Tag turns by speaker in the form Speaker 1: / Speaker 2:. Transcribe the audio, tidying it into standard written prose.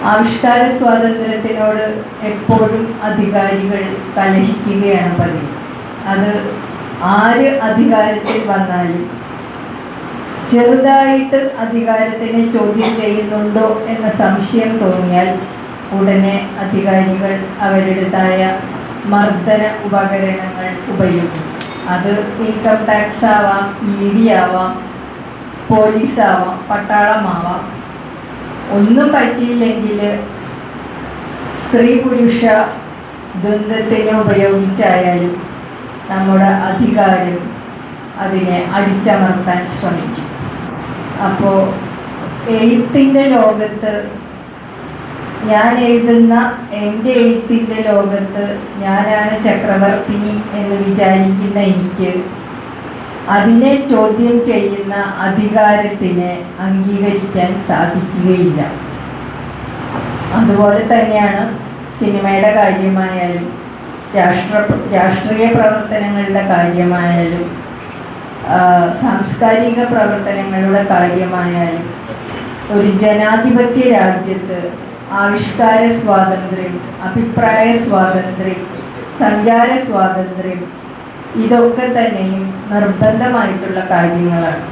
Speaker 1: ആവിഷ്കാര സ്വാതന്ത്ര്യത്തിനോട് എപ്പോഴും അധികാരികൾ കലഹിക്കുകയാണ് പതിവ്. അത് ആര് അധികാരത്തിൽ വന്നാലും ചെറുതായിട്ട് അധികാരത്തിനെ ചോദ്യം ചെയ്യുന്നുണ്ടോ എന്ന സംശയം തോന്നിയാൽ ഉടനെ അധികാരികൾ അവരുടേതായ മർദ്ദന ഉപകരണങ്ങൾ ഉപയോഗിക്കും. അത് ഇൻകം ടാക്സ് ആവാം, ED ആവാം, പോലീസാവാം, പട്ടാളമാവാം. ഒന്നും പറ്റിയില്ലെങ്കിൽ സ്ത്രീ പുരുഷ ദ്വന്ദ്വത്തിനെ ഉപയോഗിച്ചായാലും നമ്മുടെ അധികാരം അതിനെ അടിച്ചമർത്താൻ ശ്രമിക്കും. അപ്പോൾ എഴുത്തിൻ്റെ ലോകത്ത്, ഞാൻ എഴുതുന്ന എൻ്റെ എഴുത്തിൻ്റെ ലോകത്ത് ഞാനാണ് ചക്രവർത്തിനി എന്ന് വിചാരിക്കുന്ന എനിക്ക് അതിനെ ചോദ്യം ചെയ്യുന്ന അധികാരത്തിനെ അംഗീകരിക്കാൻ സാധിക്കുകയില്ല. അതുപോലെ തന്നെയാണ് സിനിമയുടെ കാര്യമായാലും രാഷ്ട്രീയ പ്രവർത്തനങ്ങളുടെ കാര്യമായാലും സാംസ്കാരിക പ്രവർത്തനങ്ങളുടെ കാര്യമായാലും ഒരു ജനാധിപത്യ രാജ്യത്ത് ആവിഷ്കാര സ്വാതന്ത്ര്യം, അഭിപ്രായ സ്വാതന്ത്ര്യം, സഞ്ചാര സ്വാതന്ത്ര്യം ഇതൊക്കെ തന്നെയും നിർബന്ധമായിട്ടുള്ള കാര്യങ്ങളാണ്.